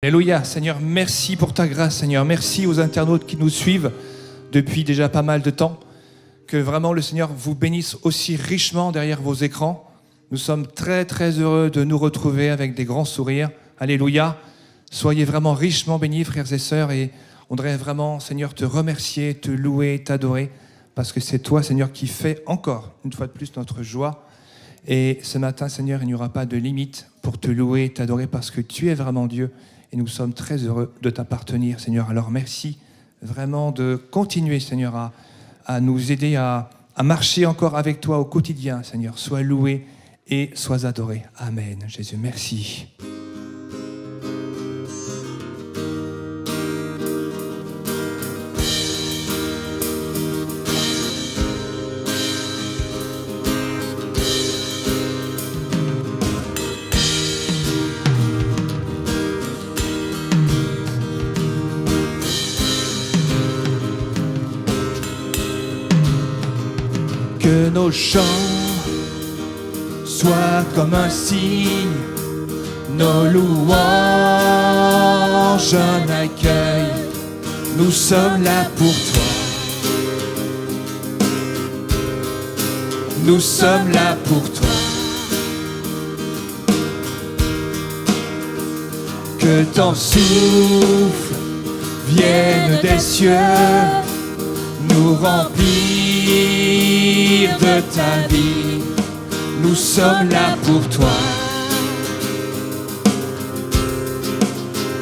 Alléluia, Seigneur, merci pour ta grâce, Seigneur. Merci aux internautes qui nous suivent depuis déjà pas mal de temps. Que vraiment le Seigneur vous bénisse aussi richement derrière vos écrans. Nous sommes très très heureux de nous retrouver avec des grands sourires. Alléluia. Soyez vraiment richement bénis, frères et sœurs. Et on voudrait vraiment, Seigneur, te remercier, te louer, t'adorer. Parce que c'est toi, Seigneur, qui fais encore, une fois de plus, notre joie. Et ce matin, Seigneur, il n'y aura pas de limite pour te louer et t'adorer parce que tu es vraiment Dieu. Et nous sommes très heureux de t'appartenir, Seigneur. Alors merci vraiment de continuer, Seigneur, à nous aider à marcher encore avec toi au quotidien, Seigneur. Sois loué et sois adoré. Amen. Jésus, merci. Que nos chants soient comme un signe, nos louanges un accueil. Nous sommes là pour toi. Nous sommes là pour toi. Que ton souffle vienne des cieux, nous remplir de ta vie. Nous sommes là pour toi.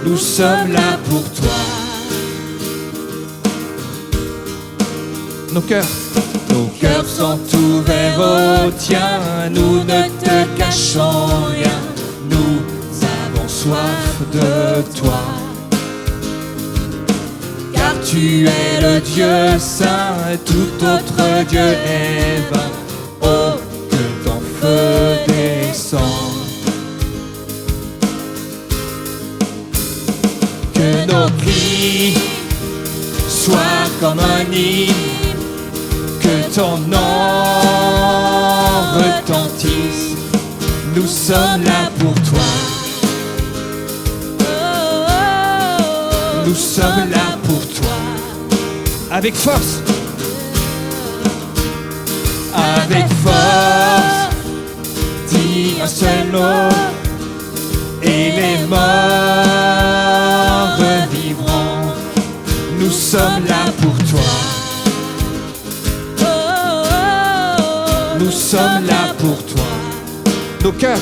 Nous sommes là pour toi. Nos cœurs sont ouverts au tien. Nous ne te cachons rien. Nous avons soif de toi. Tu es le Dieu saint, tout autre Dieu est vain. Oh, que ton feu descende. Que nos cris soient comme un hymne, que ton nom retentisse. Nous sommes là pour toi. Nous sommes là pour toi. Avec force. Avec force. Dis un seul mot et les morts revivront. Nous sommes là pour toi. Nous sommes là pour toi. Nos cœurs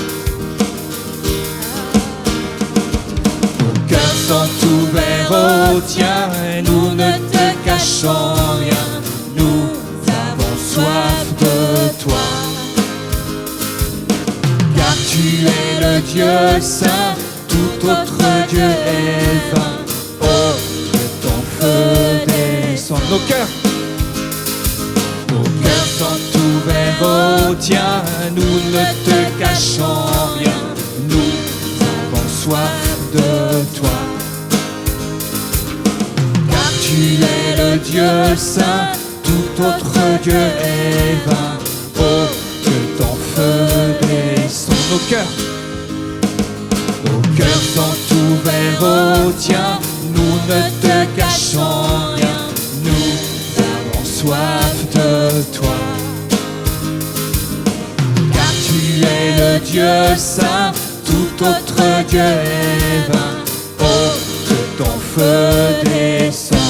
sont ouverts au tien, nous ne te cachons rien, nous avons soif de toi. Car tu es le Dieu saint, tout autre Dieu est vain. Oh, que ton feu descende. Nos cœurs sont ouverts au tien, nous ne te cachons rien, nous avons soif de toi. Tu es le Dieu saint, tout autre Dieu est vain. Oh, que ton feu descende. Nos cœurs sont ouverts au tien, nous ne te cachons rien, nous avons soif de toi. Car tu es le Dieu saint, tout autre Dieu est vain. Oh, que ton feu descende.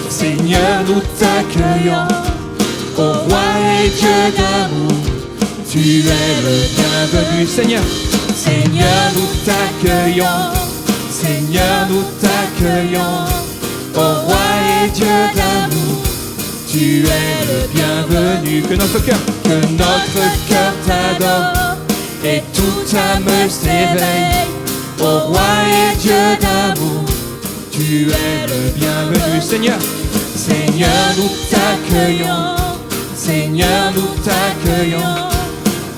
Seigneur, nous t'accueillons, ô roi et Dieu d'amour, tu es le bienvenu. Seigneur, nous t'accueillons, Seigneur, nous t'accueillons, ô roi et Dieu d'amour, tu es le bienvenu. Que notre cœur t'adore, et toute âme s'éveille, ô roi et Dieu d'amour, tu es le bienvenu. Seigneur, nous t'accueillons, Seigneur, nous t'accueillons,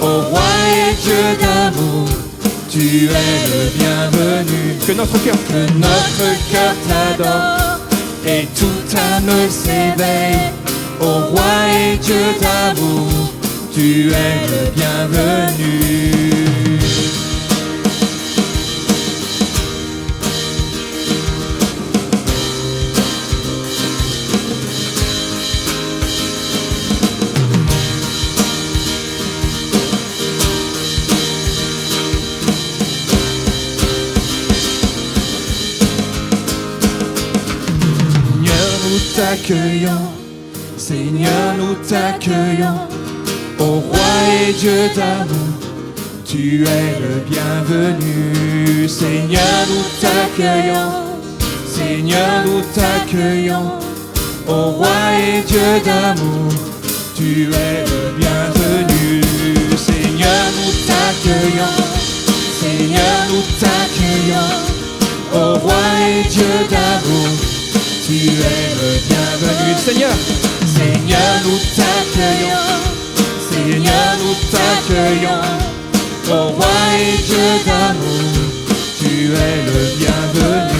ô roi et Dieu d'amour, tu es le bienvenu. Que notre cœur t'adore, et toute âme s'éveille au roi et Dieu d'amour, tu es le bienvenu. T'accueillons, Seigneur, nous t'accueillons, ô roi et Dieu d'amour, tu es le bienvenu. Seigneur, nous t'accueillons, Seigneur, nous t'accueillons, ô roi et Dieu d'amour, tu es le bienvenu. Seigneur, nous t'accueillons, Seigneur, nous t'accueillons, ô roi et Dieu d'amour, tu es le bienvenu. Seigneur, Seigneur, nous t'accueillons, Seigneur, nous t'accueillons, ô roi et Dieu d'amour, tu es le bienvenu.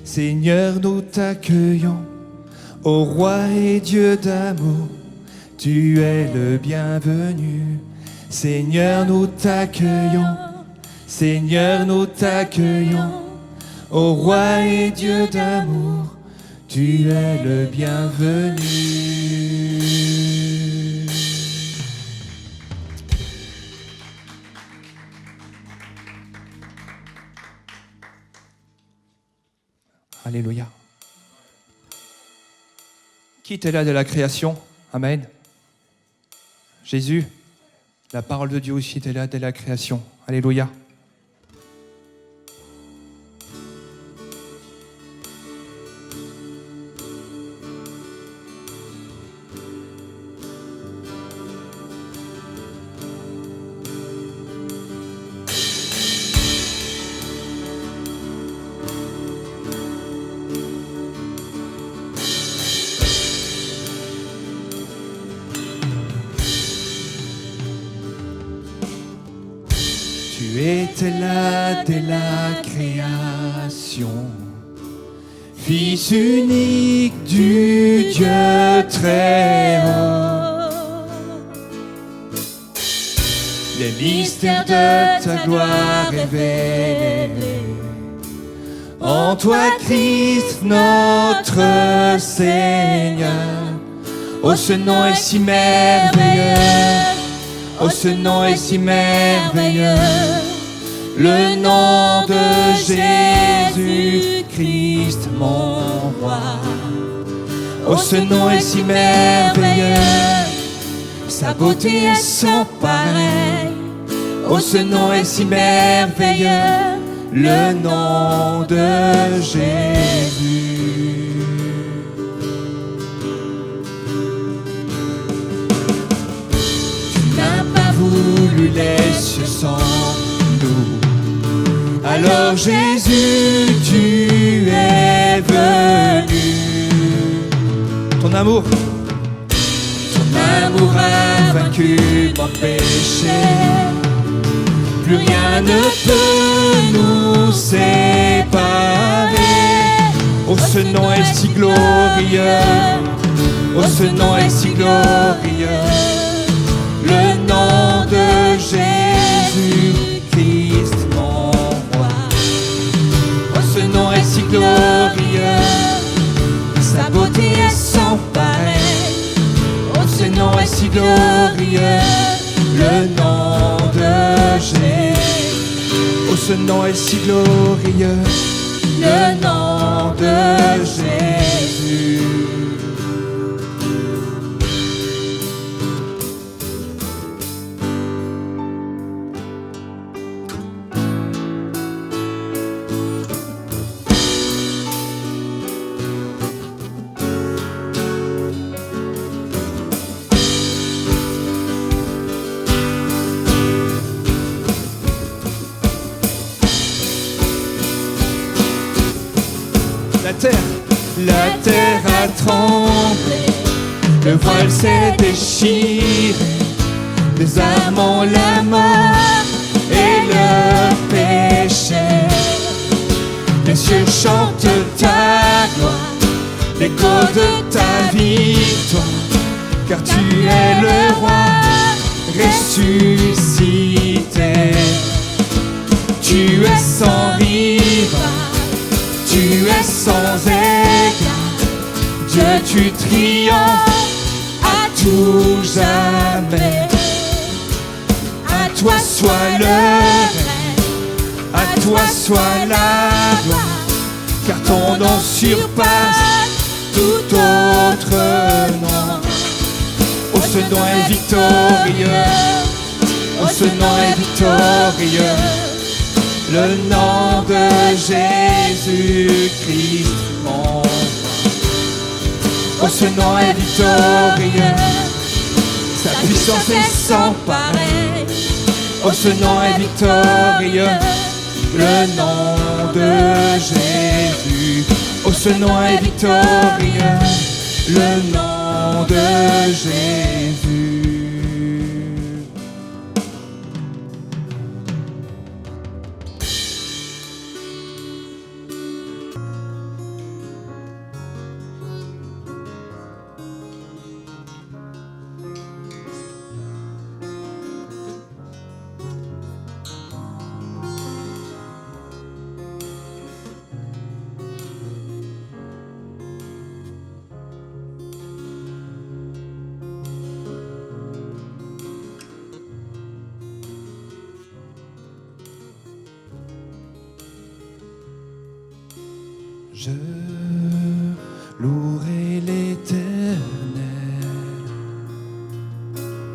Seigneur, nous t'accueillons, ô roi et Dieu d'amour, tu es le bienvenu. Seigneur, nous t'accueillons, Seigneur, nous t'accueillons, ô roi et Dieu d'amour, tu es le bienvenu. Alléluia. Qui était là de la création? Amen. Jésus, la parole de Dieu aussi était là dès la création. Alléluia. Tu étais là dès la création, Fils unique du Dieu très haut. Les mystères de ta gloire révélés, en toi Christ notre Seigneur. Oh, ce nom est si merveilleux, oh, ce nom est si merveilleux, le nom de Jésus-Christ, mon roi. Oh, ce nom est si merveilleux, sa beauté est sans pareil. Oh, ce nom est si merveilleux, le nom de Jésus. Voulu les cieux sans nous. Alors Jésus, tu es venu. Ton amour a vaincu mon péché. Plus rien ne peut nous séparer. Oh, ce nom est si glorieux. Oh, ce nom est si glorieux. Le nom de Jésus-Christ, mon roi. Oh, ce nom est si glorieux, sa beauté est sans pareil. Oh, ce nom est si glorieux, le nom de Jésus. Oh, ce nom est si glorieux, le nom de Jésus. la terre a tremblé, le voile s'est déchiré, les âmes ont la mort et le péché. Les cieux chantent ta gloire, l'écho de ta victoire, car tu es le roi ressuscité. Tu es sans rival, tu es sans égal, Dieu tu triomphes à tout jamais. À toi soit le règne, à toi soit la gloire, car ton nom surpasse tout autre nom. Oh, ce nom est victorieux, oh, ce nom est victorieux, le nom de Jésus-Christ, mon roi. Oh, ce nom est victorieux, sa puissance est sans pareil. Oh, ce nom est victorieux, le nom de Jésus. Oh, ce nom est victorieux, le nom de Jésus. Je louerai l'Éternel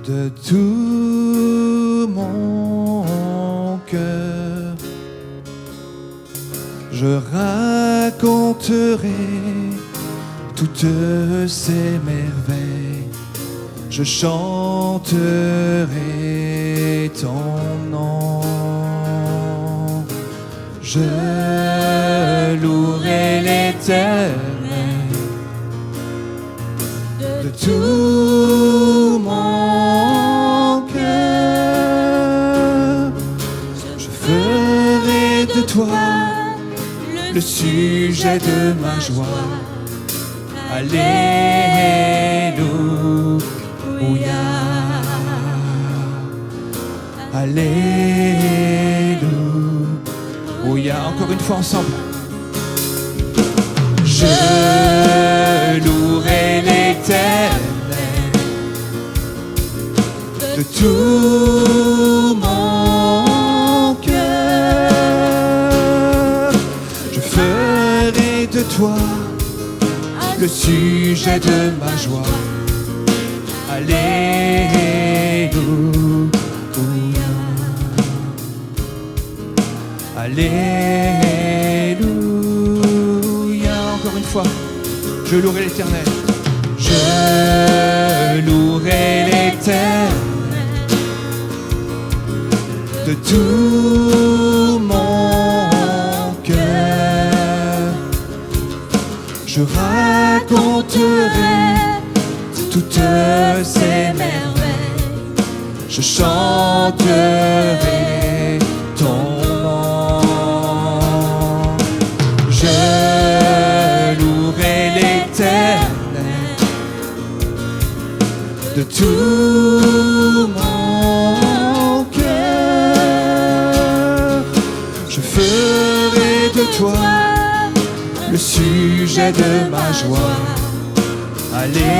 de tout mon cœur. Je raconterai toutes ses merveilles. Je chanterai ton nom. Je louerai l'Éternel de tout mon cœur. Je ferai de toi le sujet de ma joie. Alléluia. Alléluia. Encore une fois ensemble. Je louerai l'Éternel de tout mon cœur. Je ferai de toi le sujet de ma joie. Alléluia. Alléluia. Encore une fois, je louerai l'Éternel. Je louerai l'Éternel de tout mon cœur. Je raconterai toutes ses merveilles. Je chanterai ton nom. Je louerai l'Éternel de tout mon cœur. Je ferai de toi le sujet de ma joie. Alléluia.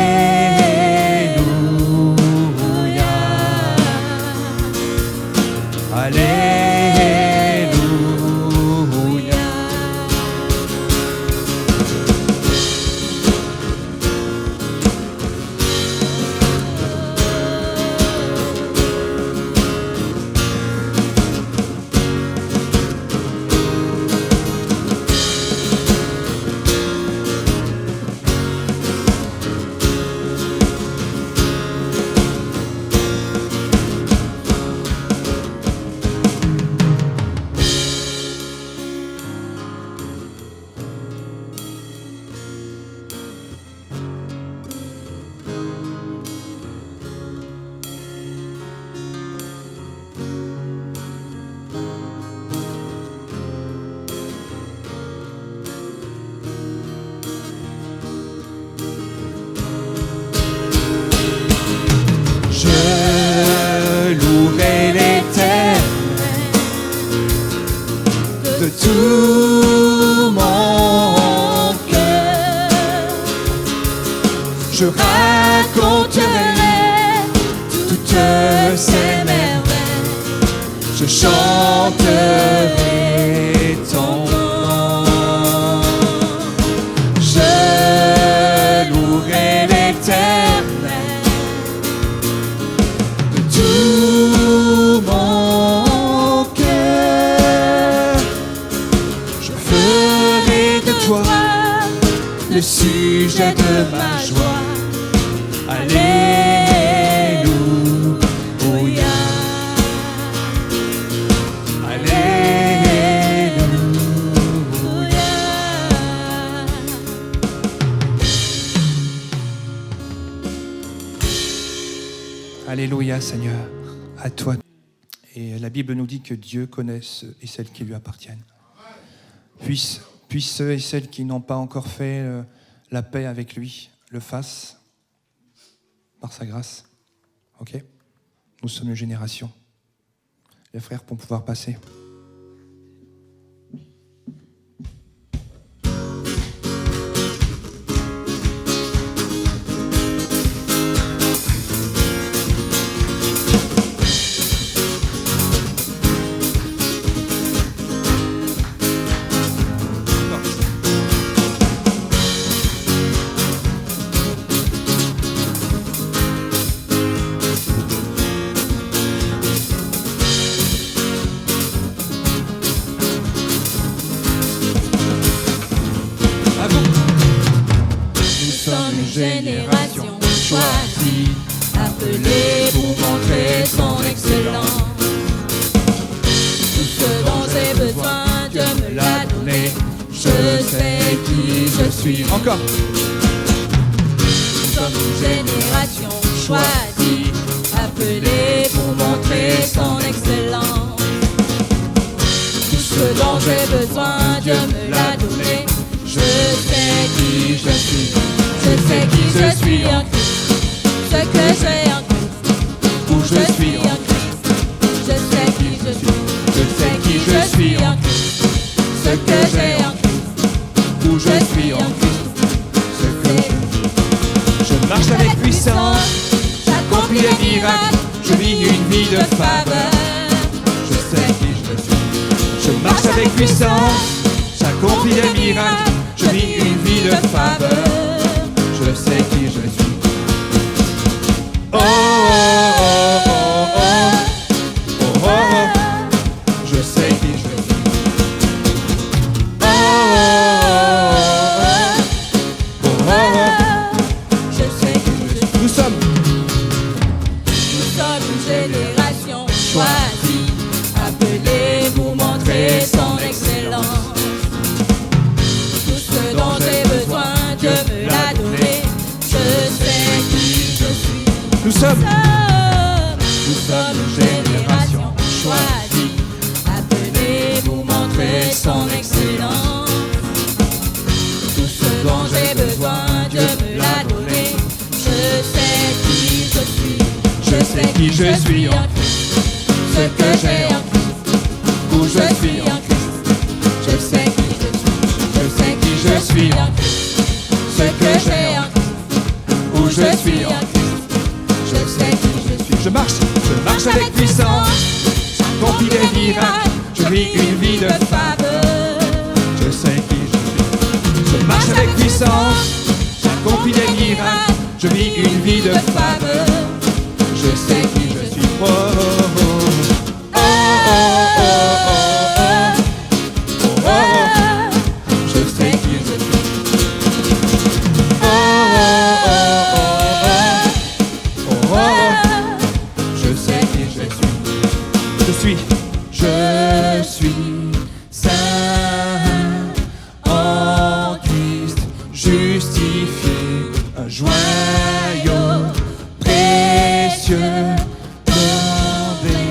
Alléluia. Je louerai l'Éternel de tout mon cœur. Je raconterai toutes ces merveilles. Je chanterai ton nom. Je louerai l'Éternel de tout mon cœur. Je ferai de toi le sujet de ma joie. Alléluia. Alléluia, Seigneur, à toi. Et la Bible nous dit que Dieu connaît ceux et celles qui lui appartiennent. Puisse ceux et celles qui n'ont pas encore fait la paix avec lui le fassent par sa grâce. Ok ? Nous sommes une génération. Les frères, pour pouvoir passer. Génération choisie, appelée pour montrer son excellence. Tout ce dont j'ai besoin, Dieu me l'a donné. Je sais qui je suis. Encore. Nous sommes une génération choisie, appelée pour montrer son excellence. Tout ce dont j'ai besoin, Dieu me l'a donné. Je sais qui je suis. Je sais qui je suis en Christ, ce que j'ai en Christ, où je suis en Christ. Je sais qui je suis, je sais qui je suis en Christ, ce que j'ai en Christ, où je suis en Christ. Je marche avec puissance, j'accomplis les miracles, je vis une vie de faveur. Je sais qui je suis. Je marche avec puissance, j'accomplis les miracles, je vis une vie de faveur. Je sais qui je suis. Oh, oh, oh, oh, oh, oh, oh, oh. Je sais qui je suis. Oh, oh, oh, oh, oh, oh. Je sais qui je suis. Nous sommes une génération choisie, appelée pour montrer son excellence. Tout ce dont j'ai besoin, Dieu me l'a donné. Nous sommes une génération choisie, appelée pour montrer son excellence. Tout ce dont j'ai besoin, Dieu me l'a donné. Je sais qui je suis. Je sais qui je suis en Christ, ce que j'ai en Christ, où je suis en Christ. Je sais qui je suis. Je sais qui je suis en Christ, ce que j'ai en Christ, où je suis en Christ. Je sais qui je suis. Je marche avec puissance, j'accomplis des miracles, je vis une vie de faveur. Je sais qui je suis. Je marche avec puissance, j'accomplis des miracles, je vis une vie de faveur. Je sais qui je suis. Oh, oh, oh, oh, oh, oh, oh, oh, oh. Je sais qui je suis. Oh, oh, oh, oh, oh, oh, oh. Je sais qui je suis. Je suis saint en Christ, justifié, un joyau précieux, comblé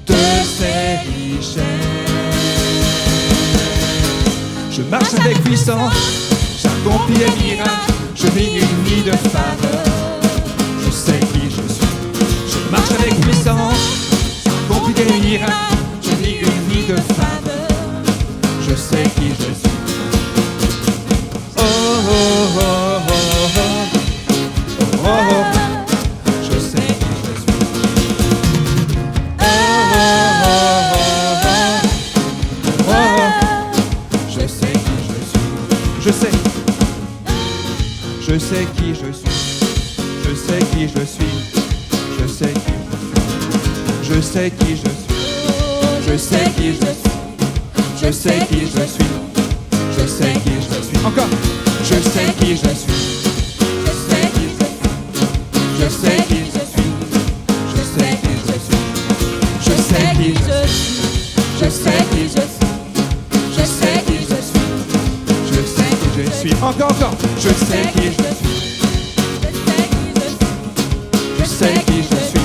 de ses richesses. Je marche avec puissance, j'accomplis les miracles, je vis une vie de faveur. Je sais qui je suis. guérira. Je vis une vie de faveur. Je sais qui je suis. Oh, oh, oh, oh, oh, oh, oh. Je sais qui je suis. Oh, oh, oh, oh, oh, oh. Je sais qui je suis. Je sais. Je sais qui je suis. Je sais qui je suis. Je sais qui je suis. Je sais qui je suis. Je sais qui je suis. Je sais qui je suis. Je sais qui je suis. Encore. Je sais qui je suis. Je sais qui je suis. Je sais qui je suis. Je sais qui je suis. Je sais qui je suis. Je sais qui je suis. Je sais qui je suis. Je sais qui je suis. Encore, encore. Je sais qui je suis. Je sais qui je suis. Je sais qui je suis.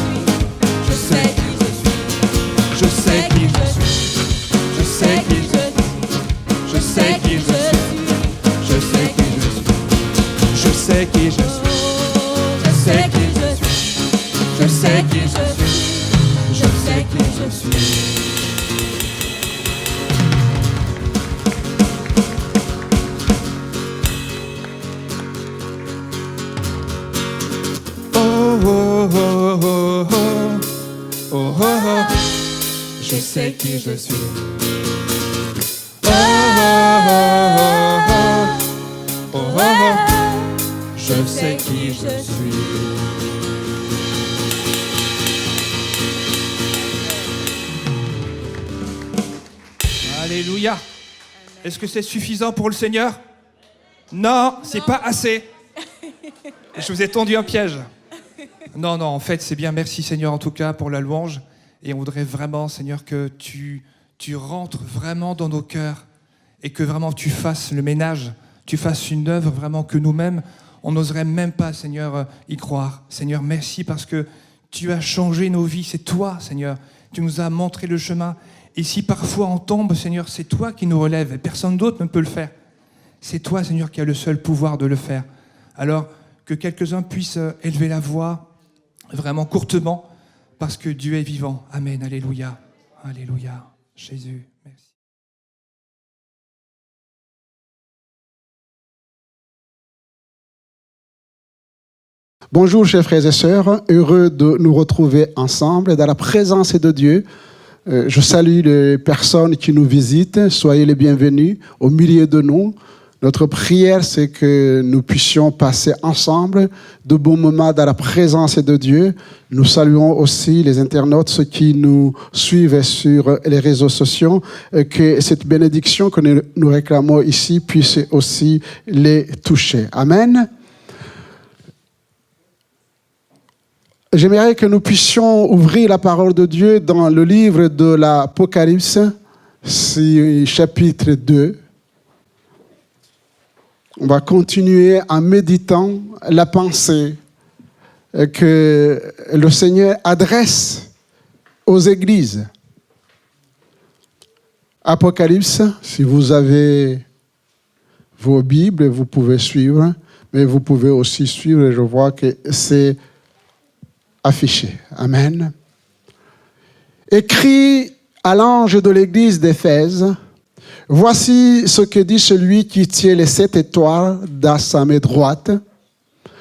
Je sais qui je suis. Je sais qui je suis. Je sais qui je suis. Je sais qui je suis. Je sais qui je suis. Je sais qui je suis. Je sais qui je suis. Je sais qui je suis. Oh, oh, oh, oh, oh, oh, oh, oh. Je sais qui je suis. Oh, oh, oh, oh, oh, oh, oh. Je sais qui je suis. Alléluia. Est-ce que c'est suffisant pour le Seigneur? Non, c'est pas assez. Je vous ai tendu un piège. Non, en fait, c'est bien. Merci, Seigneur, en tout cas, pour la louange. Et on voudrait vraiment, Seigneur, que tu rentres vraiment dans nos cœurs et que vraiment tu fasses le ménage, tu fasses une œuvre vraiment que nous-mêmes, on n'oserait même pas, Seigneur, y croire. Seigneur, merci parce que tu as changé nos vies. C'est toi, Seigneur. Tu nous as montré le chemin. Et si parfois on tombe, Seigneur, c'est toi qui nous relèves et personne d'autre ne peut le faire. C'est toi, Seigneur, qui as le seul pouvoir de le faire. Alors, que quelques-uns puissent élever la voix vraiment courtement, parce que Dieu est vivant. Amen, alléluia, alléluia. Jésus, merci. Bonjour, chers frères et sœurs, heureux de nous retrouver ensemble dans la présence de Dieu. Je salue les personnes qui nous visitent, soyez les bienvenus au milieu de nous. Notre prière, c'est que nous puissions passer ensemble de bons moments dans la présence de Dieu. Nous saluons aussi les internautes, ceux qui nous suivent sur les réseaux sociaux, que cette bénédiction que nous réclamons ici puisse aussi les toucher. Amen. J'aimerais que nous puissions ouvrir la parole de Dieu dans le livre de l'Apocalypse, chapitre 2. On va continuer en méditant la pensée que le Seigneur adresse aux églises. Apocalypse, si vous avez vos Bibles, vous pouvez suivre, mais vous pouvez aussi suivre, je vois que c'est affiché. Amen. Écrit à l'ange de l'église d'Éphèse, voici ce que dit celui qui tient les 7 étoiles dans sa main droite,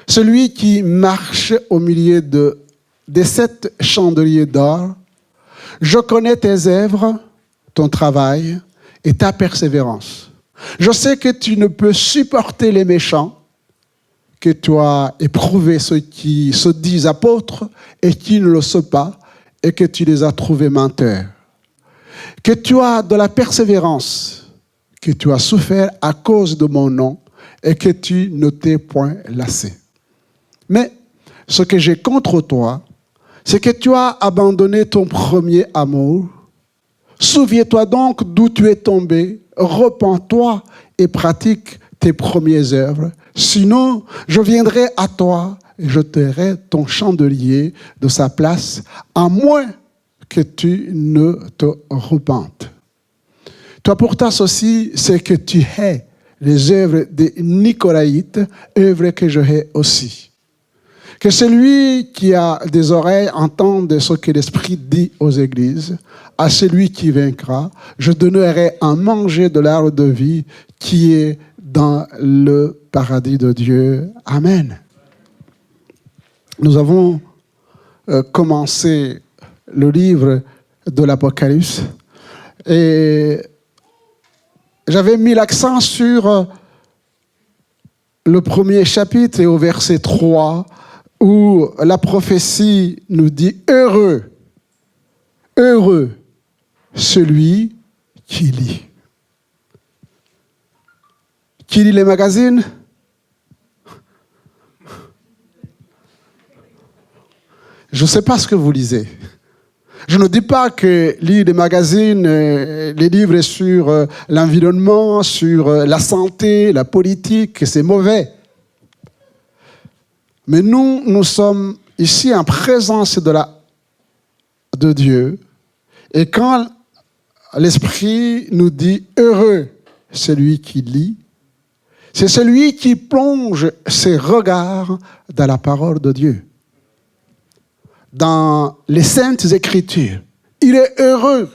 celui qui marche au milieu des 7 chandeliers d'or. Je connais tes œuvres, ton travail et ta persévérance. Je sais que tu ne peux supporter les méchants, que tu as éprouvé ceux qui se disent apôtres et qui ne le sont pas, et que tu les as trouvés menteurs. Que tu as de la persévérance, que tu as souffert à cause de mon nom, et que tu ne t'es point lassé. Mais ce que j'ai contre toi, c'est que tu as abandonné ton premier amour. Souviens-toi donc d'où tu es tombé, repens-toi et pratique tes premières œuvres. Sinon, je viendrai à toi et je t'ôterai ton chandelier de sa place, à moins que tu ne te repentes. Toi pourtant ceci, c'est que tu hais les œuvres des Nicolaïtes, œuvres que je hais aussi. Que celui qui a des oreilles entende ce que l'Esprit dit aux églises. À celui qui vaincra, je donnerai à manger de l'arbre de vie qui est dans le paradis de Dieu. Amen. Nous avons commencé le livre de l'Apocalypse et j'avais mis l'accent sur le premier chapitre et au verset 3 où la prophétie nous dit « Heureux, heureux celui qui lit ». Qui lit les magazines? Je ne sais pas ce que vous lisez. Je ne dis pas que lire des magazines, les livres sur l'environnement, sur la santé, la politique, c'est mauvais. Mais nous sommes ici en présence de Dieu. Et quand l'Esprit nous dit « Heureux celui qui lit », c'est celui qui plonge ses regards dans la parole de Dieu, dans les Saintes Écritures. Il est heureux.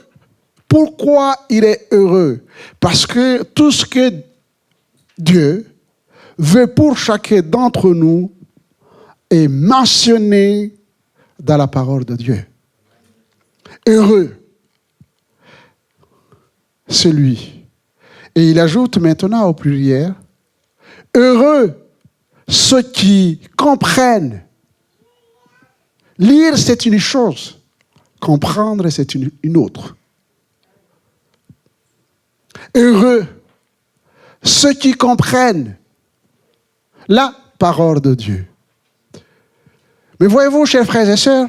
Pourquoi il est heureux? Parce que tout ce que Dieu veut pour chacun d'entre nous est mentionné dans la parole de Dieu. Heureux celui. Et il ajoute maintenant au pluriel, heureux ceux qui comprennent. Lire, c'est une chose. Comprendre, c'est une autre. Heureux ceux qui comprennent la parole de Dieu. Mais voyez-vous, chers frères et sœurs,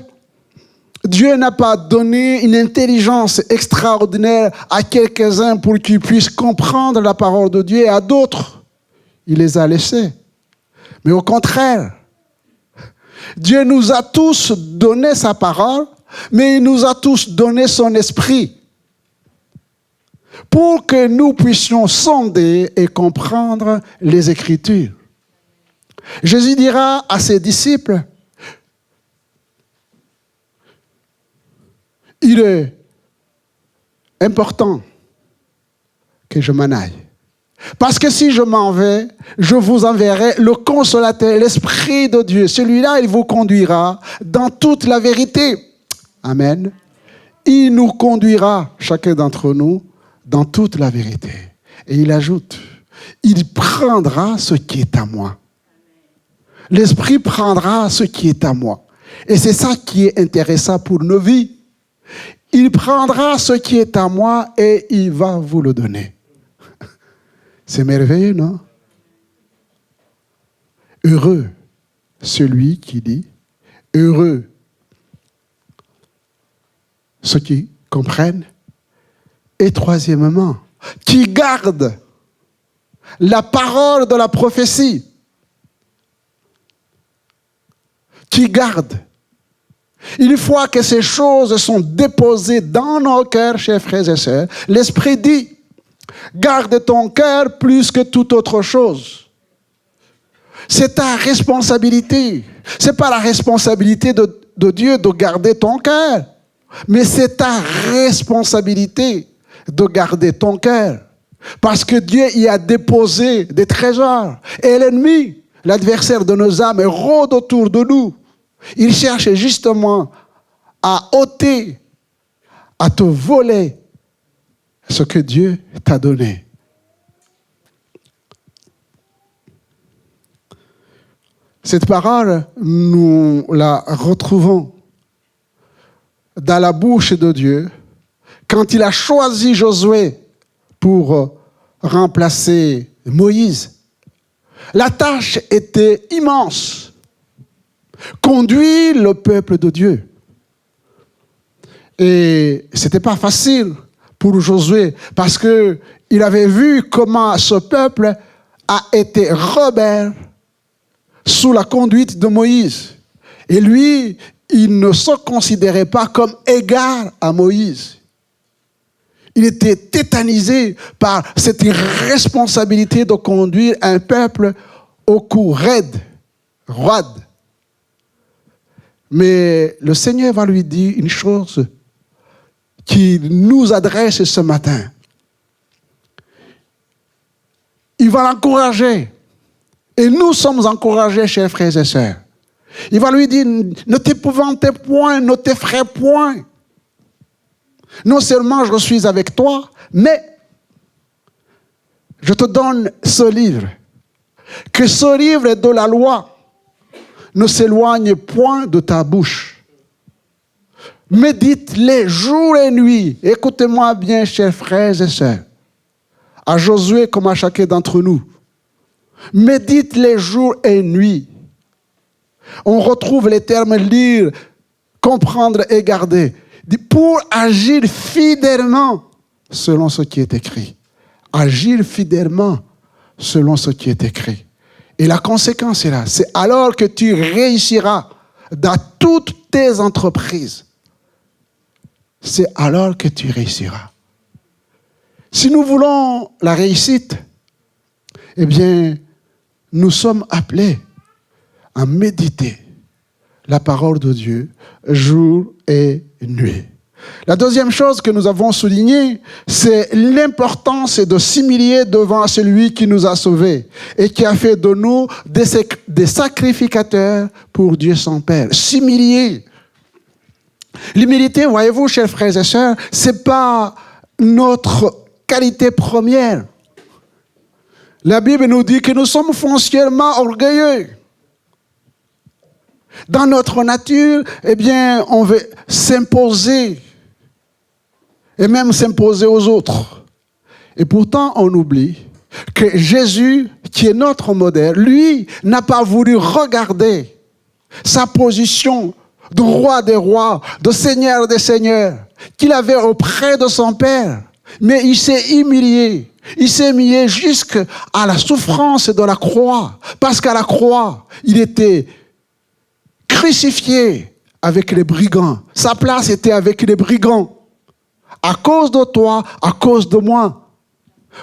Dieu n'a pas donné une intelligence extraordinaire à quelques-uns pour qu'ils puissent comprendre la parole de Dieu et à d'autres, il les a laissés. Mais au contraire, Dieu nous a tous donné sa parole, mais il nous a tous donné son esprit pour que nous puissions sonder et comprendre les Écritures. Jésus dira à ses disciples, il est important que je m'en aille. Parce que si je m'en vais, je vous enverrai le consolateur, l'Esprit de Dieu. Celui-là, il vous conduira dans toute la vérité. Amen. Il nous conduira, chacun d'entre nous, dans toute la vérité. Et il ajoute, il prendra ce qui est à moi. L'Esprit prendra ce qui est à moi. Et c'est ça qui est intéressant pour nos vies. Il prendra ce qui est à moi et il va vous le donner. C'est merveilleux, non? Heureux celui qui dit, heureux ceux qui comprennent, et troisièmement, qui gardent la parole de la prophétie. Qui gardent. Une fois que ces choses sont déposées dans nos cœurs, chers frères et sœurs, l'Esprit dit, garde ton cœur plus que toute autre chose. C'est ta responsabilité. Ce n'est pas la responsabilité de Dieu de garder ton cœur, mais c'est ta responsabilité de garder ton cœur. Parce que Dieu y a déposé des trésors. Et l'ennemi, l'adversaire de nos âmes, rôde autour de nous. Il cherche justement à ôter, à te voler ce que Dieu t'a donné. Cette parole, nous la retrouvons dans la bouche de Dieu quand il a choisi Josué pour remplacer Moïse. La tâche était immense. Conduire le peuple de Dieu. Et ce n'était pas facile pour Josué parce qu'il avait vu comment ce peuple a été rebelle sous la conduite de Moïse. Et lui, il ne se considérait pas comme égal à Moïse. Il était tétanisé par cette responsabilité de conduire un peuple au cou raide, roide. Mais le Seigneur va lui dire une chose qu'il nous adresse ce matin. Il va l'encourager. Et nous sommes encouragés, chers frères et sœurs. Il va lui dire, ne t'épouvantez point, ne t'effraie point. Non seulement je suis avec toi, mais je te donne ce livre. Que ce livre de la loi ne s'éloigne point de ta bouche. Médite-les jour et nuit. Écoutez-moi bien, chers frères et sœurs. À Josué comme à chacun d'entre nous. Médite-les jour et nuit. On retrouve les termes lire, comprendre et garder. Pour agir fidèlement selon ce qui est écrit. Agir fidèlement selon ce qui est écrit. Et la conséquence est là. C'est alors que tu réussiras dans toutes tes entreprises. C'est alors que tu réussiras. Si nous voulons la réussite, eh bien, nous sommes appelés à méditer la parole de Dieu jour et nuit. La deuxième chose que nous avons soulignée, c'est l'importance de s'humilier devant celui qui nous a sauvés et qui a fait de nous des sacrificateurs pour Dieu son Père. S'humilier. L'humilité, voyez-vous, chers frères et sœurs, ce n'est pas notre qualité première. La Bible nous dit que nous sommes foncièrement orgueilleux. Dans notre nature, eh bien, on veut s'imposer et même s'imposer aux autres. Et pourtant, on oublie que Jésus, qui est notre modèle, lui, n'a pas voulu regarder sa position de roi des rois, de seigneur des seigneurs, qu'il avait auprès de son Père. Mais il s'est humilié. Il s'est humilié jusqu'à la souffrance de la croix. Parce qu'à la croix, il était crucifié avec les brigands. Sa place était avec les brigands. À cause de toi, à cause de moi.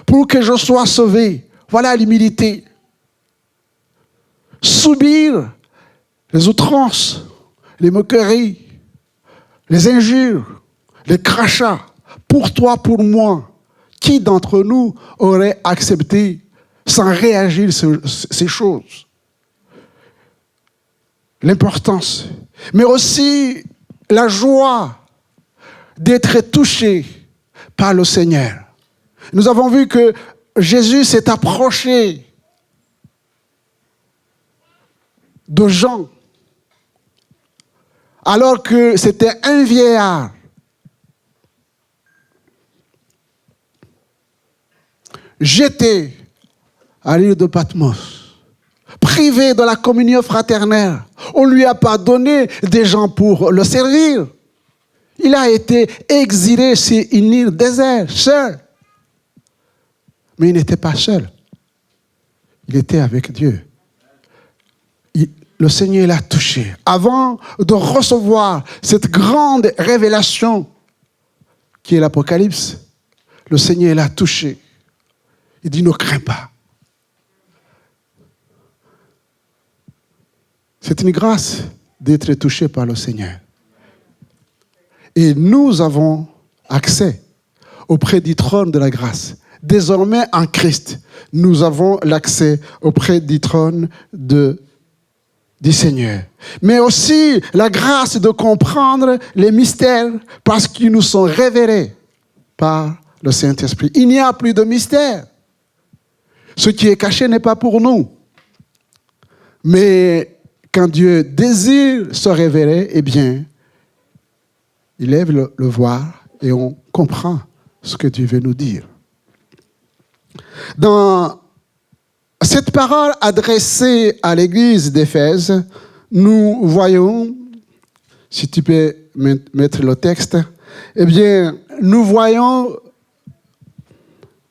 Pour que je sois sauvé. Voilà l'humilité. Subir les outrances, les moqueries, les injures, les crachats, pour toi, pour moi. Qui d'entre nous aurait accepté sans réagir ces choses? L'importance, mais aussi la joie d'être touché par le Seigneur. Nous avons vu que Jésus s'est approché de Jean alors que c'était un vieillard. Jeté à l'île de Patmos, privé de la communion fraternelle. On ne lui a pas donné des gens pour le servir. Il a été exilé sur une île déserte, seul. Mais il n'était pas seul. Il était avec Dieu. Le Seigneur l'a touché. Avant de recevoir cette grande révélation qui est l'Apocalypse, le Seigneur l'a touché. Il dit, ne crains pas. C'est une grâce d'être touché par le Seigneur. Et nous avons accès auprès du trône de la grâce. Désormais, en Christ, nous avons l'accès auprès du trône du Seigneur. Mais aussi la grâce de comprendre les mystères parce qu'ils nous sont révélés par le Saint-Esprit. Il n'y a plus de mystère. Ce qui est caché n'est pas pour nous. Mais quand Dieu désire se révéler, eh bien, il lève le voile et on comprend ce que Dieu veut nous dire. Dans cette parole adressée à l'église d'Éphèse, nous voyons, si tu peux mettre le texte, eh bien, nous voyons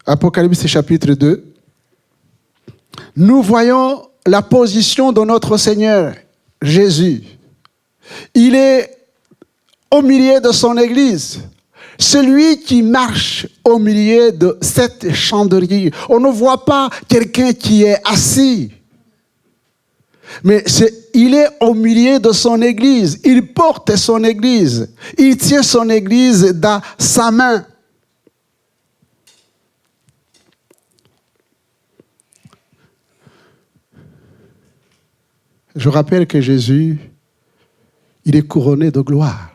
Apocalypse chapitre 2, nous voyons la position de notre Seigneur, Jésus. Il est au milieu de son Église. Celui qui marche au milieu de cette chandelier. On ne voit pas quelqu'un qui est assis. Mais il est au milieu de son Église. Il porte son Église. Il tient son Église dans sa main. Je rappelle que Jésus, il est couronné de gloire.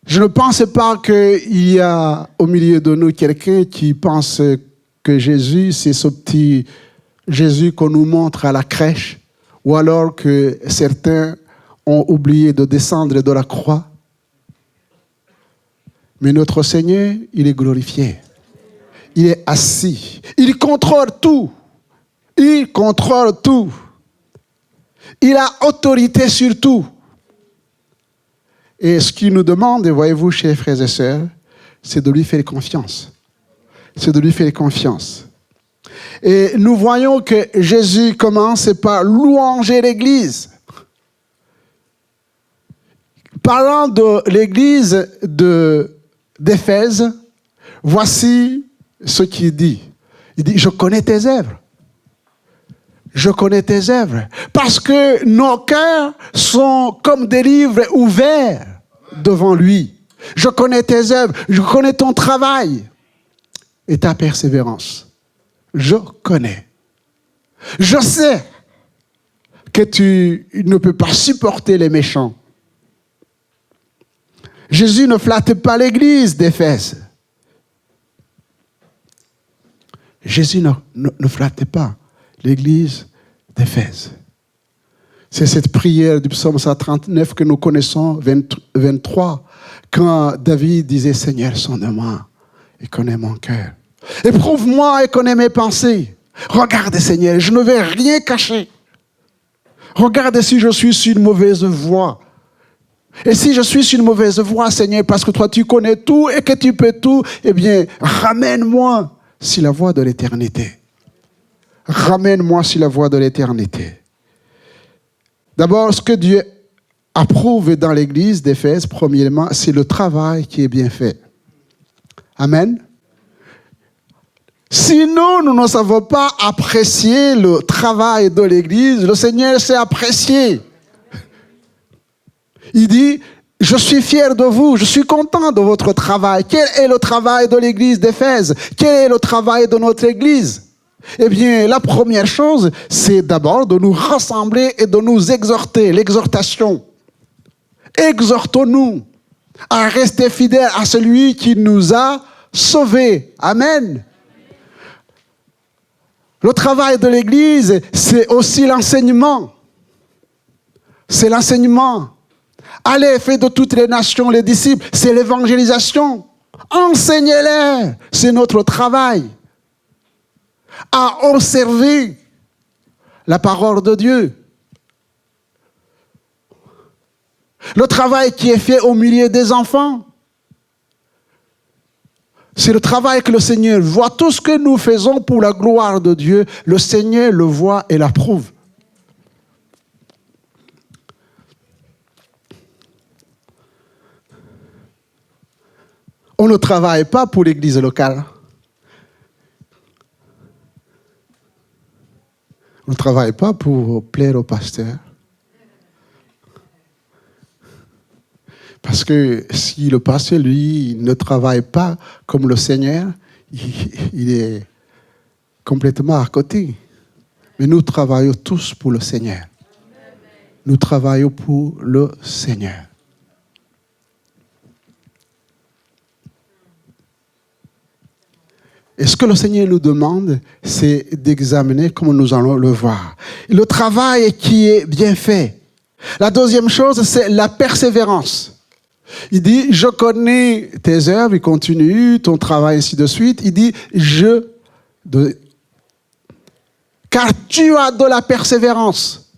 Je ne pense pas qu'il y a au milieu de nous quelqu'un qui pense que Jésus, c'est ce petit Jésus qu'on nous montre à la crèche, ou alors que certains ont oublié de descendre de la croix. Mais notre Seigneur, il est glorifié. Il est assis. Il contrôle tout. Il contrôle tout. Il a autorité sur tout. Et ce qu'il nous demande, voyez-vous, chers frères et sœurs, c'est de lui faire confiance. C'est de lui faire confiance. Et nous voyons que Jésus commence par louanger l'Église. Parlant de l'Église d'Éphèse, voici ce qu'il dit. Il dit, je connais tes œuvres. Je connais tes œuvres. Parce que nos cœurs sont comme des livres ouverts devant lui. Je connais tes œuvres. Je connais ton travail et ta persévérance. Je connais. Je sais que tu ne peux pas supporter les méchants. Jésus ne flatte pas l'église d'Éphèse. Jésus ne flattait pas l'église d'Éphèse. C'est cette prière du psaume 139 que nous connaissons, 23, quand David disait « Seigneur, sonde-moi et connais mon cœur. Éprouve-moi et connais mes pensées. Regarde, Seigneur, je ne vais rien cacher. Regarde si je suis sur une mauvaise voie. Et si je suis sur une mauvaise voie, Seigneur, parce que toi tu connais tout et que tu peux tout, eh bien, ramène-moi sur la voie de l'éternité. Ramène-moi sur la voie de l'éternité. D'abord, ce que Dieu approuve dans l'église d'Éphèse, premièrement, c'est le travail qui est bien fait. Amen. Sinon, nous ne savons pas apprécier le travail de l'église. Le Seigneur sait apprécier. Il dit, je suis fier de vous, je suis content de votre travail. Quel est le travail de l'église d'Éphèse? Quel est le travail de notre église? Eh bien, la première chose, c'est d'abord de nous rassembler et de nous exhorter, l'exhortation. Exhortons-nous à rester fidèles à celui qui nous a sauvés. Amen. Le travail de l'Église, c'est aussi l'enseignement. C'est l'enseignement. Allez, faites de toutes les nations les disciples. C'est l'évangélisation. Enseignez-les. C'est notre travail. À observer la parole de Dieu. Le travail qui est fait au milieu des enfants, c'est le travail que le Seigneur voit. Tout ce que nous faisons pour la gloire de Dieu, le Seigneur le voit et l'approuve. On ne travaille pas pour l'église locale. On ne travaille pas pour plaire au pasteur. Parce que si le pasteur, lui, ne travaille pas comme le Seigneur, il est complètement à côté. Mais nous travaillons tous pour le Seigneur. Nous travaillons pour le Seigneur. Et ce que le Seigneur nous demande, c'est d'examiner comme nous allons le voir. Le travail qui est bien fait. La deuxième chose, c'est la persévérance. Il dit, je connais tes œuvres, il continue, ton travail, ainsi de suite. Il dit, car tu as de la persévérance.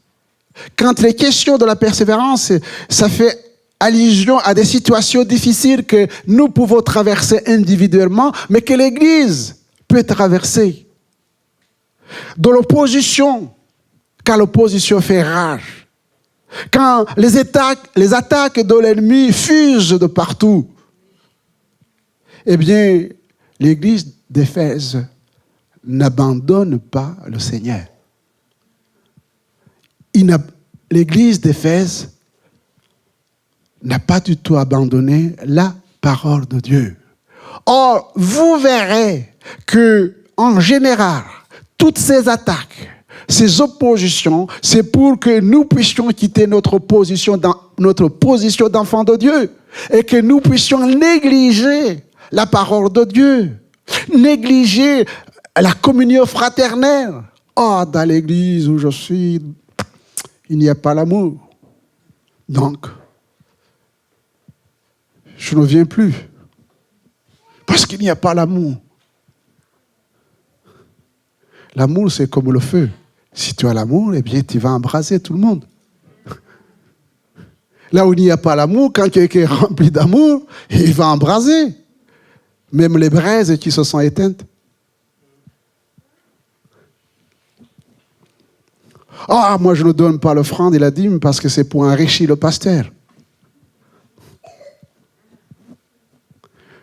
Quand les questions de la persévérance, ça fait allusion à des situations difficiles que nous pouvons traverser individuellement, mais que l'Église peut traverser. De l'opposition, car l'opposition fait rage. Quand les attaques de l'ennemi fusent de partout, eh bien, l'Église d'Éphèse n'abandonne pas le Seigneur. l'église d'Éphèse n'a pas du tout abandonné la parole de Dieu. Or, vous verrez que, en général, toutes ces attaques, ces oppositions, c'est pour que nous puissions quitter notre position d'enfant de Dieu et que nous puissions négliger la parole de Dieu, négliger la communion fraternelle. Oh, dans l'église où je suis, il n'y a pas l'amour. Donc, je ne viens plus. Parce qu'il n'y a pas l'amour. L'amour, c'est comme le feu. Si tu as l'amour, eh bien, tu vas embraser tout le monde. Là où il n'y a pas l'amour, quand quelqu'un est rempli d'amour, il va embraser. Même les braises qui se sont éteintes. Ah, moi, je ne donne pas l'offrande et la dîme parce que c'est pour enrichir le pasteur.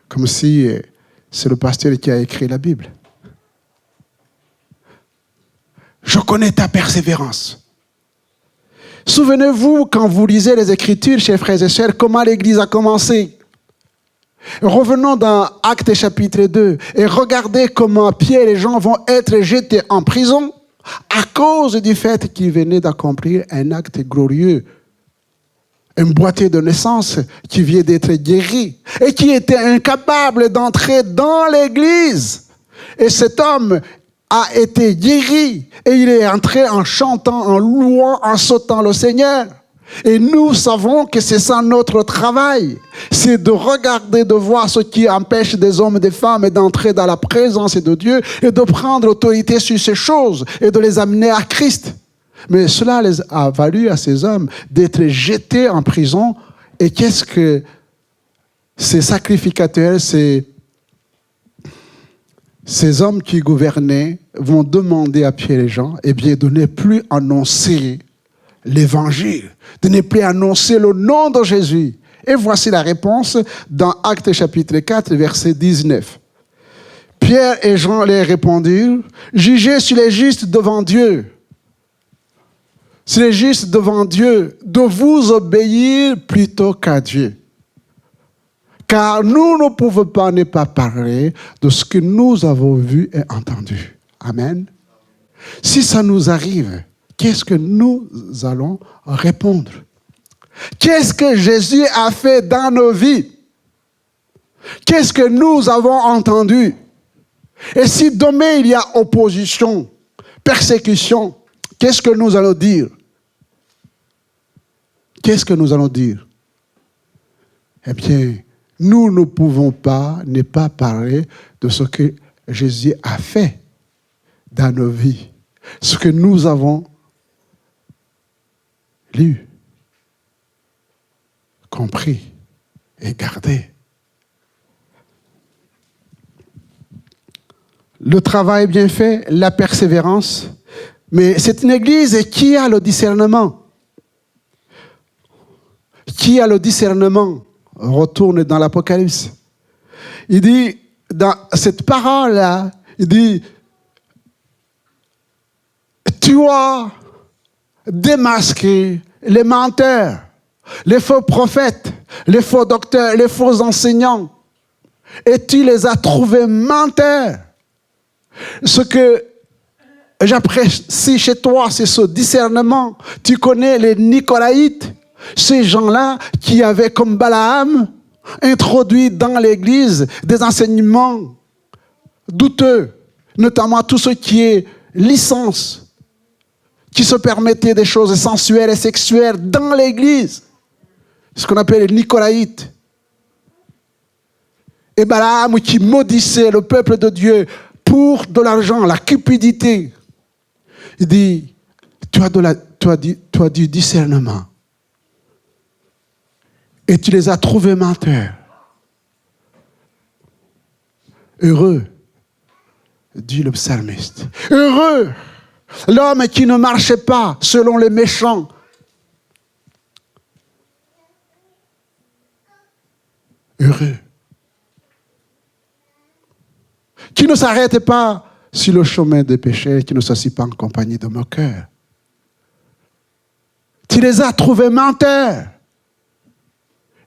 Comme si c'est le pasteur qui a écrit la Bible. Je connais ta persévérance. Souvenez-vous, quand vous lisez les Écritures, chers frères et sœurs, comment l'Église a commencé. Revenons dans Actes chapitre 2 et regardez comment Pierre et Jean vont être jetés en prison à cause du fait qu'ils venaient d'accomplir un acte glorieux. Un boiteux de naissance qui vient d'être guéri et qui était incapable d'entrer dans l'église. Et cet homme a été guéri et il est entré en chantant, en louant, en sautant le Seigneur. Et nous savons que c'est ça notre travail. C'est de regarder, de voir ce qui empêche des hommes et des femmes d'entrer dans la présence de Dieu et de prendre autorité sur ces choses et de les amener à Christ. Mais cela les a valu à ces hommes d'être jetés en prison. Et qu'est-ce que ces sacrificateurs, ces hommes qui gouvernaient vont demander à Pierre et Jean, eh bien, de ne plus annoncer l'évangile, de ne plus annoncer le nom de Jésus. Et voici la réponse dans Actes chapitre 4, verset 19. Pierre et Jean leur répondirent, « Jugez s'il est juste devant Dieu. S'il est juste devant Dieu de vous obéir plutôt qu'à Dieu. Car nous ne pouvons pas ne pas parler de ce que nous avons vu et entendu. » Amen. Si ça nous arrive, qu'est-ce que nous allons répondre? Qu'est-ce que Jésus a fait dans nos vies? Qu'est-ce que nous avons entendu? Et si demain il y a opposition, persécution, qu'est-ce que nous allons dire? Qu'est-ce que nous allons dire? Eh bien, nous ne pouvons pas ne pas parler de ce que Jésus a fait dans nos vies. Ce que nous avons lu, compris et gardé. Le travail bien fait, la persévérance. Mais c'est une église qui a le discernement. Qui a le discernement? On retourne dans l'Apocalypse. Il dit, dans cette parole-là, il dit, tu as démasqué les menteurs, les faux prophètes, les faux docteurs, les faux enseignants, et tu les as trouvés menteurs. Ce que j'apprécie chez toi, c'est ce discernement. Tu connais les Nicolaïtes, ces gens-là qui avaient comme Balaam introduit dans l'Église des enseignements douteux, notamment tout ce qui est licence, qui se permettait des choses sensuelles et sexuelles dans l'Église. Ce qu'on appelle les Nicolaïtes. Et Balaam qui maudissait le peuple de Dieu pour de l'argent, la cupidité. Il dit, tu as du discernement. Et tu les as trouvés menteurs. Heureux, dit le psalmiste. Heureux, l'homme qui ne marchait pas selon les méchants. Heureux. Qui ne s'arrête pas sur le chemin des péchés, qui ne s'assied pas en compagnie de moqueurs. Tu les as trouvés menteurs.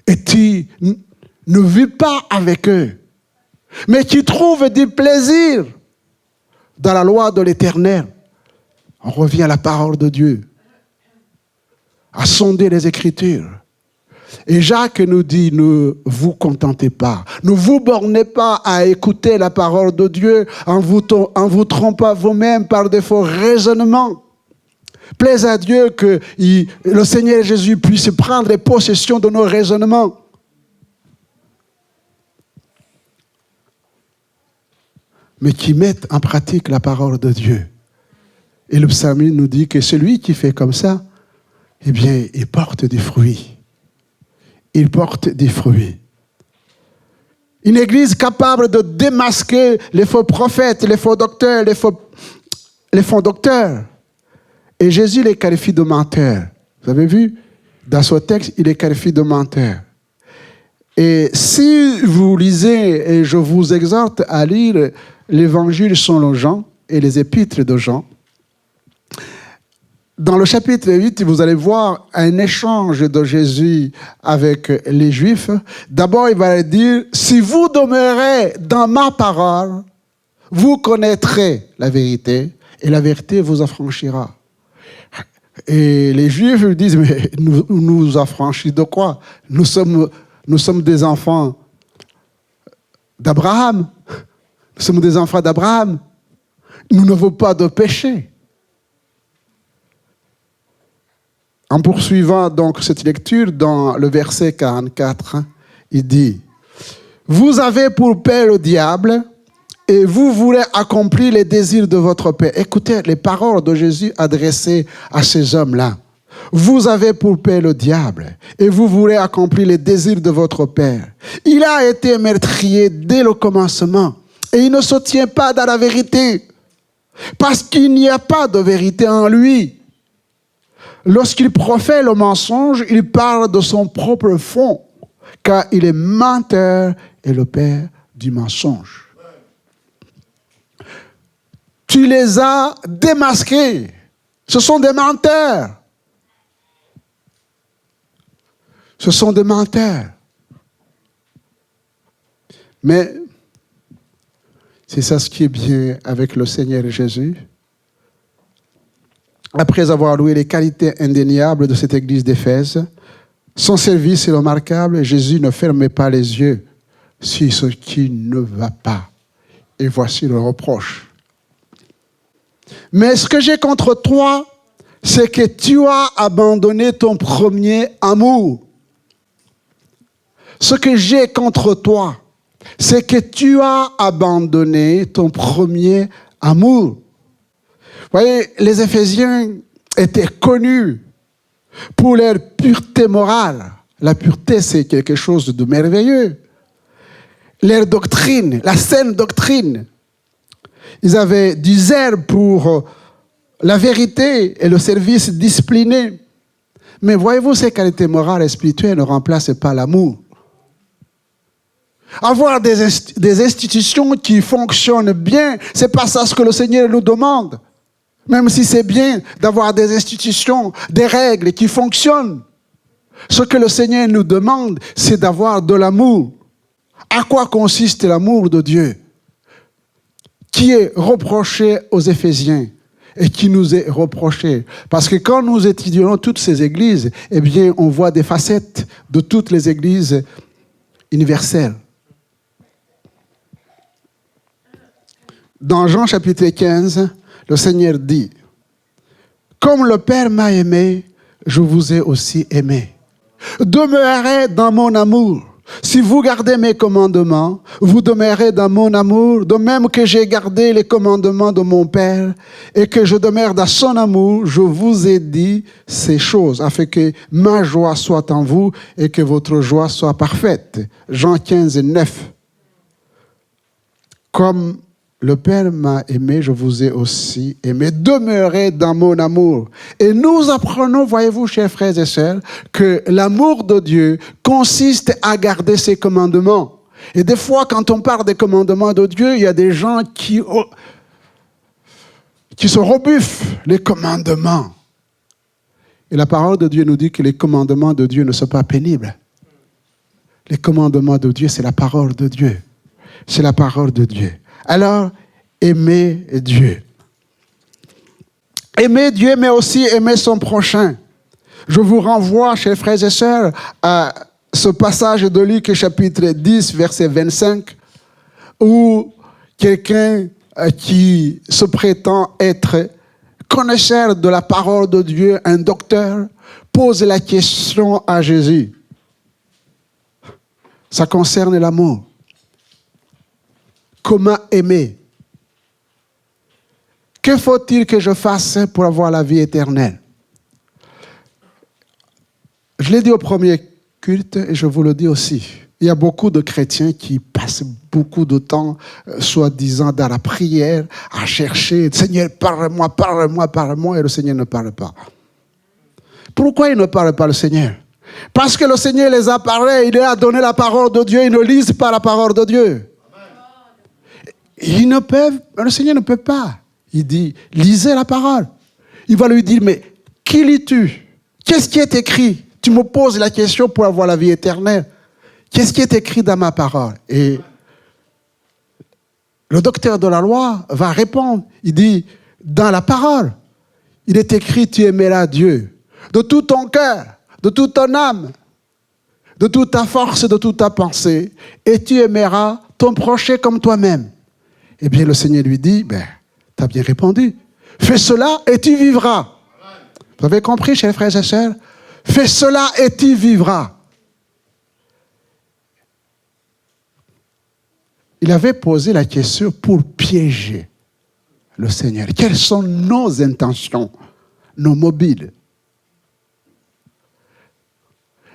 Et tu ne vis pas avec eux. Mais tu trouves du plaisir dans la loi de l'Éternel. On revient à la parole de Dieu, à sonder les Écritures. Et Jacques nous dit, ne vous contentez pas, ne vous bornez pas à écouter la parole de Dieu en vous trompant vous-même par de faux raisonnements. Plaise à Dieu que le Seigneur Jésus puisse prendre possession de nos raisonnements. Mais qui mettent en pratique la parole de Dieu. Et le psalmiste nous dit que celui qui fait comme ça, eh bien, il porte des fruits. Il porte des fruits. Une église capable de démasquer les faux prophètes, les faux docteurs, les faux docteurs. Et Jésus les qualifie de menteurs. Vous avez vu? Dans ce texte, il les qualifie de menteurs. Et si vous lisez, et je vous exhorte à lire l'évangile selon Jean et les épîtres de Jean, dans le chapitre 8, vous allez voir un échange de Jésus avec les Juifs. D'abord, il va dire, si vous demeurez dans ma parole, vous connaîtrez la vérité et la vérité vous affranchira. Et les Juifs lui disent, mais nous affranchis de quoi? Nous sommes des enfants d'Abraham. Nous sommes des enfants d'Abraham. Nous n'avons pas de péché. En poursuivant donc cette lecture, dans le verset 44, il dit, « Vous avez pour père le diable, et vous voulez accomplir les désirs de votre père. » Écoutez les paroles de Jésus adressées à ces hommes-là. « Vous avez pour père le diable, et vous voulez accomplir les désirs de votre père. Il a été meurtrier dès le commencement, et il ne se tient pas dans la vérité, parce qu'il n'y a pas de vérité en lui. Lorsqu'il profère le mensonge, il parle de son propre fond, car il est menteur et le père du mensonge. » Tu les as démasqués. Ce sont des menteurs. Ce sont des menteurs. Mais c'est ça ce qui est bien avec le Seigneur Jésus. Après avoir loué les qualités indéniables de cette église d'Éphèse, son service est remarquable. Jésus ne fermait pas les yeux sur ce qui ne va pas. Et voici le reproche. Mais ce que j'ai contre toi, c'est que tu as abandonné ton premier amour. Ce que j'ai contre toi, c'est que tu as abandonné ton premier amour. Vous voyez, les Éphésiens étaient connus pour leur pureté morale. La pureté, c'est quelque chose de merveilleux. Leur doctrine, la saine doctrine. Ils avaient du zèle pour la vérité et le service discipliné. Mais voyez-vous, ces qualités morales et spirituelles ne remplacent pas l'amour. Avoir des institutions qui fonctionnent bien, ce n'est pas ça ce que le Seigneur nous demande. Même si c'est bien d'avoir des institutions, des règles qui fonctionnent. Ce que le Seigneur nous demande, c'est d'avoir de l'amour. À quoi consiste l'amour de Dieu? Qui est reproché aux Éphésiens et qui nous est reproché. Parce que quand nous étudions toutes ces églises, eh bien, on voit des facettes de toutes les églises universelles. Dans Jean chapitre 15, le Seigneur dit, « Comme le Père m'a aimé, je vous ai aussi aimé. Demeurez dans mon amour. Si vous gardez mes commandements, vous demeurez dans mon amour, de même que j'ai gardé les commandements de mon Père et que je demeure dans son amour, je vous ai dit ces choses, afin que ma joie soit en vous et que votre joie soit parfaite. » Jean 15, 9. Comme le Père m'a aimé, je vous ai aussi aimé. Demeurez dans mon amour. Et nous apprenons, voyez-vous, chers frères et sœurs, que l'amour de Dieu consiste à garder ses commandements. Et des fois, quand on parle des commandements de Dieu, il y a des gens qui se rebuffent les commandements. Et la parole de Dieu nous dit que les commandements de Dieu ne sont pas pénibles. Les commandements de Dieu, c'est la parole de Dieu. C'est la parole de Dieu. Alors, aimez Dieu. Aimer Dieu, mais aussi aimer son prochain. Je vous renvoie, chers frères et sœurs, à ce passage de Luc, chapitre 10, verset 25, où quelqu'un qui se prétend être connaisseur de la parole de Dieu, un docteur, pose la question à Jésus. Ça concerne l'amour. Comment aimer? Que faut-il que je fasse pour avoir la vie éternelle? Je l'ai dit au premier culte et je vous le dis aussi. Il y a beaucoup de chrétiens qui passent beaucoup de temps, soi-disant, dans la prière, à chercher, Seigneur, parle-moi, parle-moi, parle-moi, et le Seigneur ne parle pas. Pourquoi il ne parle pas, le Seigneur? Parce que le Seigneur les a parlé, il leur a donné la parole de Dieu, ils ne lisent pas la parole de Dieu. Ils ne peuvent, le Seigneur ne peut pas. Il dit, lisez la parole. Il va lui dire, mais qui lis-tu? Qu'est-ce qui est écrit? Tu me poses la question pour avoir la vie éternelle. Qu'est-ce qui est écrit dans ma parole? Et le docteur de la loi va répondre. Il dit, dans la parole, il est écrit, tu aimeras Dieu de tout ton cœur, de toute ton âme, de toute ta force, de toute ta pensée, et tu aimeras ton prochain comme toi-même. Eh bien, le Seigneur lui dit, tu as bien répondu. Fais cela et tu vivras. Vous avez compris, chers frères et sœurs? Fais cela et tu vivras. Il avait posé la question pour piéger le Seigneur. Quelles sont nos intentions, nos mobiles?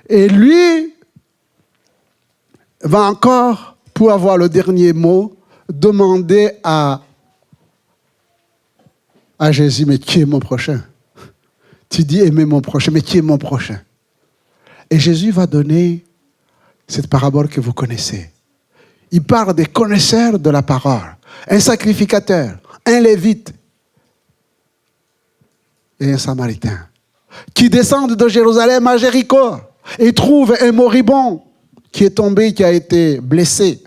Et lui va encore, pour avoir le dernier mot, demander à Jésus, mais qui est mon prochain? Tu dis aimer mon prochain, mais qui est mon prochain? Et Jésus va donner cette parabole que vous connaissez. Il parle des connaisseurs de la parole. Un sacrificateur, un lévite et un samaritain qui descendent de Jérusalem à Jéricho et trouvent un moribond qui est tombé, qui a été blessé.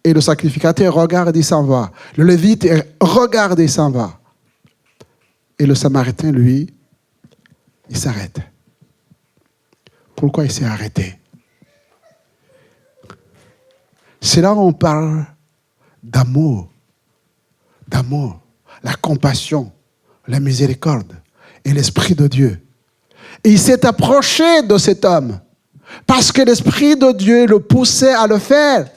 Et le sacrificateur regarde et s'en va. Le lévite regarde et s'en va. Et le samaritain, lui, il s'arrête. Pourquoi il s'est arrêté? C'est là où on parle d'amour. D'amour, la compassion, la miséricorde et l'Esprit de Dieu. Et il s'est approché de cet homme parce que l'Esprit de Dieu le poussait à le faire.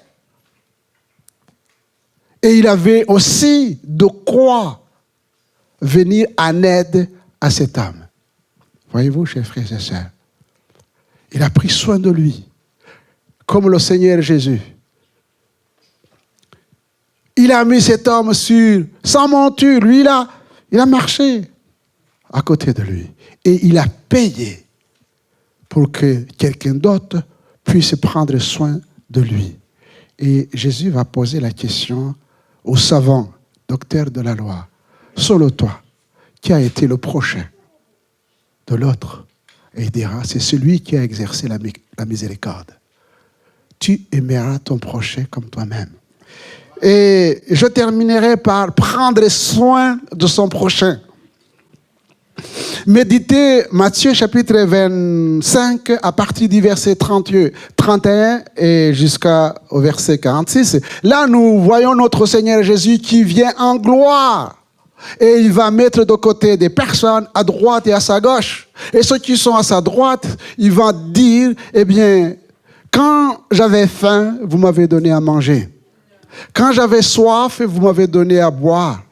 Et il avait aussi de quoi venir en aide à cet homme. Voyez-vous, chers frères et sœurs, il a pris soin de lui, comme le Seigneur Jésus. Il a mis cet homme sans monture. Lui, il a marché à côté de lui. Et il a payé pour que quelqu'un d'autre puisse prendre soin de lui. Et Jésus va poser la question au savant, docteur de la loi. Selon toi, qui a été le prochain de l'autre? Et il dira, c'est celui qui a exercé la miséricorde. Tu aimeras ton prochain comme toi-même. Et je terminerai par prendre soin de son prochain. Méditez Matthieu chapitre 25 à partir du verset 31 et jusqu'au verset 46. Là, nous voyons notre Seigneur Jésus qui vient en gloire. Et il va mettre de côté des personnes à droite et à sa gauche. Et ceux qui sont à sa droite, il va dire, eh bien, quand j'avais faim, vous m'avez donné à manger. Quand j'avais soif, vous m'avez donné à boire.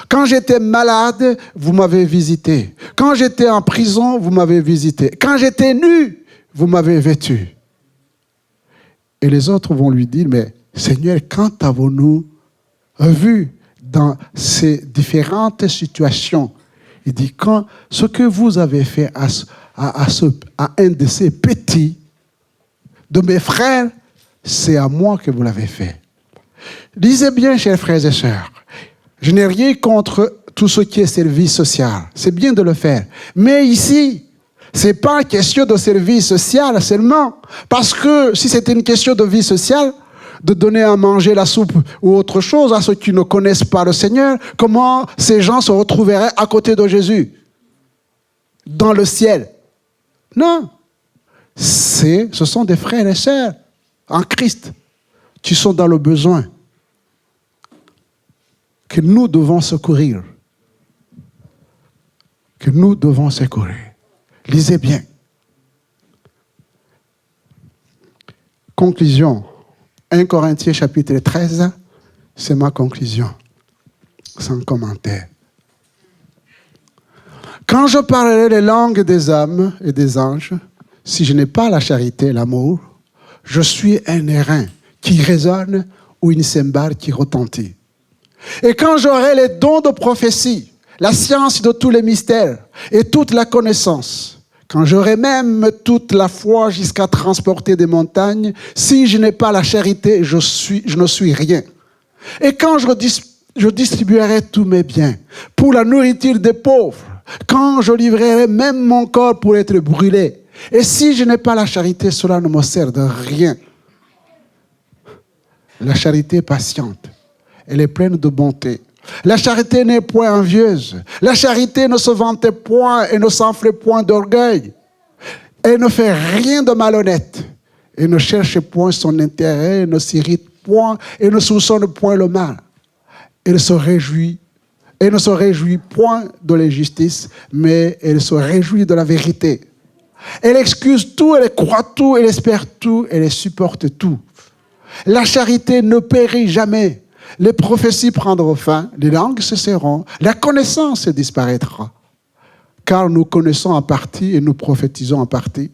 Quand j'étais malade, vous m'avez visité. Quand j'étais en prison, vous m'avez visité. Quand j'étais nu, vous m'avez vêtu. Et les autres vont lui dire, mais Seigneur, quand avons-nous vu dans ces différentes situations? Il dit, quand ce que vous avez fait à un de ces petits, de mes frères, c'est à moi que vous l'avez fait. Lisez bien, chers frères et sœurs, je n'ai rien contre tout ce qui est service social. C'est bien de le faire. Mais ici, Ce n'est pas une question de service social seulement. Parce que si c'était une question de vie sociale, de donner à manger la soupe ou autre chose à ceux qui ne connaissent pas le Seigneur, comment ces gens se retrouveraient à côté de Jésus, dans le ciel? Non. Ce sont des frères et sœurs en Christ qui sont dans le besoin, que nous devons secourir. Que nous devons secourir. Lisez bien. Conclusion. 1 Corinthiens chapitre 13, c'est ma conclusion, sans commentaire. Quand je parlerai les langues des hommes et des anges, si je n'ai pas la charité et l'amour, je suis un airain qui résonne ou une cymbale qui retentit. Et quand j'aurai les dons de prophétie, la science de tous les mystères et toute la connaissance, quand j'aurai même toute la foi jusqu'à transporter des montagnes, si je n'ai pas la charité, je ne suis rien. Et quand je distribuerai tous mes biens pour la nourriture des pauvres, quand je livrerai même mon corps pour être brûlé, et si je n'ai pas la charité, cela ne me sert de rien. La charité est patiente, elle est pleine de bonté. La charité n'est point envieuse. La charité ne se vante point et ne s'enfle point d'orgueil. Elle ne fait rien de malhonnête. Elle ne cherche point son intérêt, elle ne s'irrite point et ne soupçonne point le mal. Elle ne se réjouit point de l'injustice, mais elle se réjouit de la vérité. Elle excuse tout, elle croit tout, elle espère tout, elle supporte tout. La charité ne périt jamais. Les prophéties prendront fin, les langues cesseront, la connaissance disparaîtra. Car nous connaissons en partie et nous prophétisons en partie.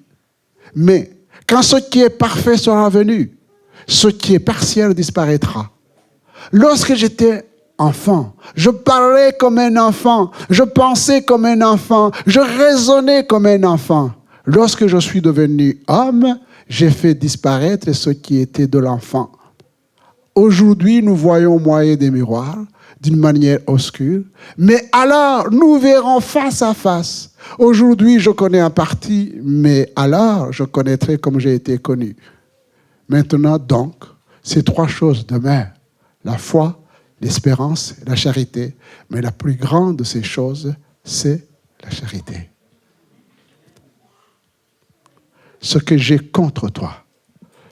Mais quand ce qui est parfait sera venu, ce qui est partiel disparaîtra. Lorsque j'étais enfant, je parlais comme un enfant, je pensais comme un enfant, je raisonnais comme un enfant. Lorsque je suis devenu homme, j'ai fait disparaître ce qui était de l'enfant. Aujourd'hui, nous voyons au moyen des miroirs, d'une manière obscure, mais alors nous verrons face à face. Aujourd'hui, je connais en partie, mais alors je connaîtrai comme j'ai été connu. Maintenant, donc, ces trois choses demeurent. La foi, l'espérance et la charité. Mais la plus grande de ces choses, c'est la charité. Ce que j'ai contre toi,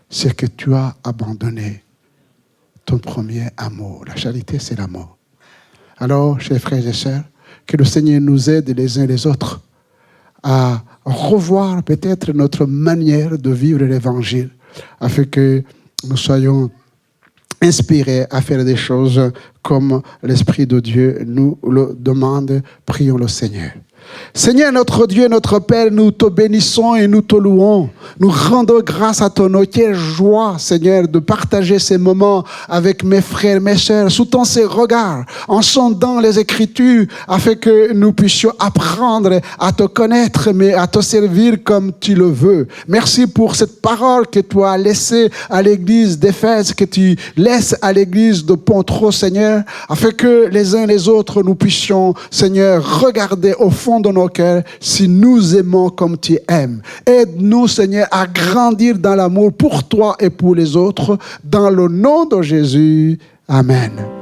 c'est que tu as abandonné ton premier amour. La charité, c'est l'amour. Alors, chers frères et sœurs, que le Seigneur nous aide les uns les autres à revoir peut-être notre manière de vivre l'Évangile, afin que nous soyons inspirés à faire des choses comme l'Esprit de Dieu nous le demande. Prions le Seigneur. Seigneur, notre Dieu, notre Père, nous te bénissons et nous te louons. Nous rendons grâce à ton nom. Quelle joie, Seigneur, de partager ces moments avec mes frères, mes sœurs, sous ton ces regards, en sondant les Écritures, afin que nous puissions apprendre à te connaître, mais à te servir comme tu le veux. Merci pour cette parole que tu as laissée à l'église d'Éphèse, que tu laisses à l'église de Pontreux, Seigneur, afin que les uns les autres, nous puissions, Seigneur, regarder au fond de nos cœurs si nous aimons comme tu aimes. Aide-nous, Seigneur, à grandir dans l'amour pour toi et pour les autres. Dans le nom de Jésus. Amen.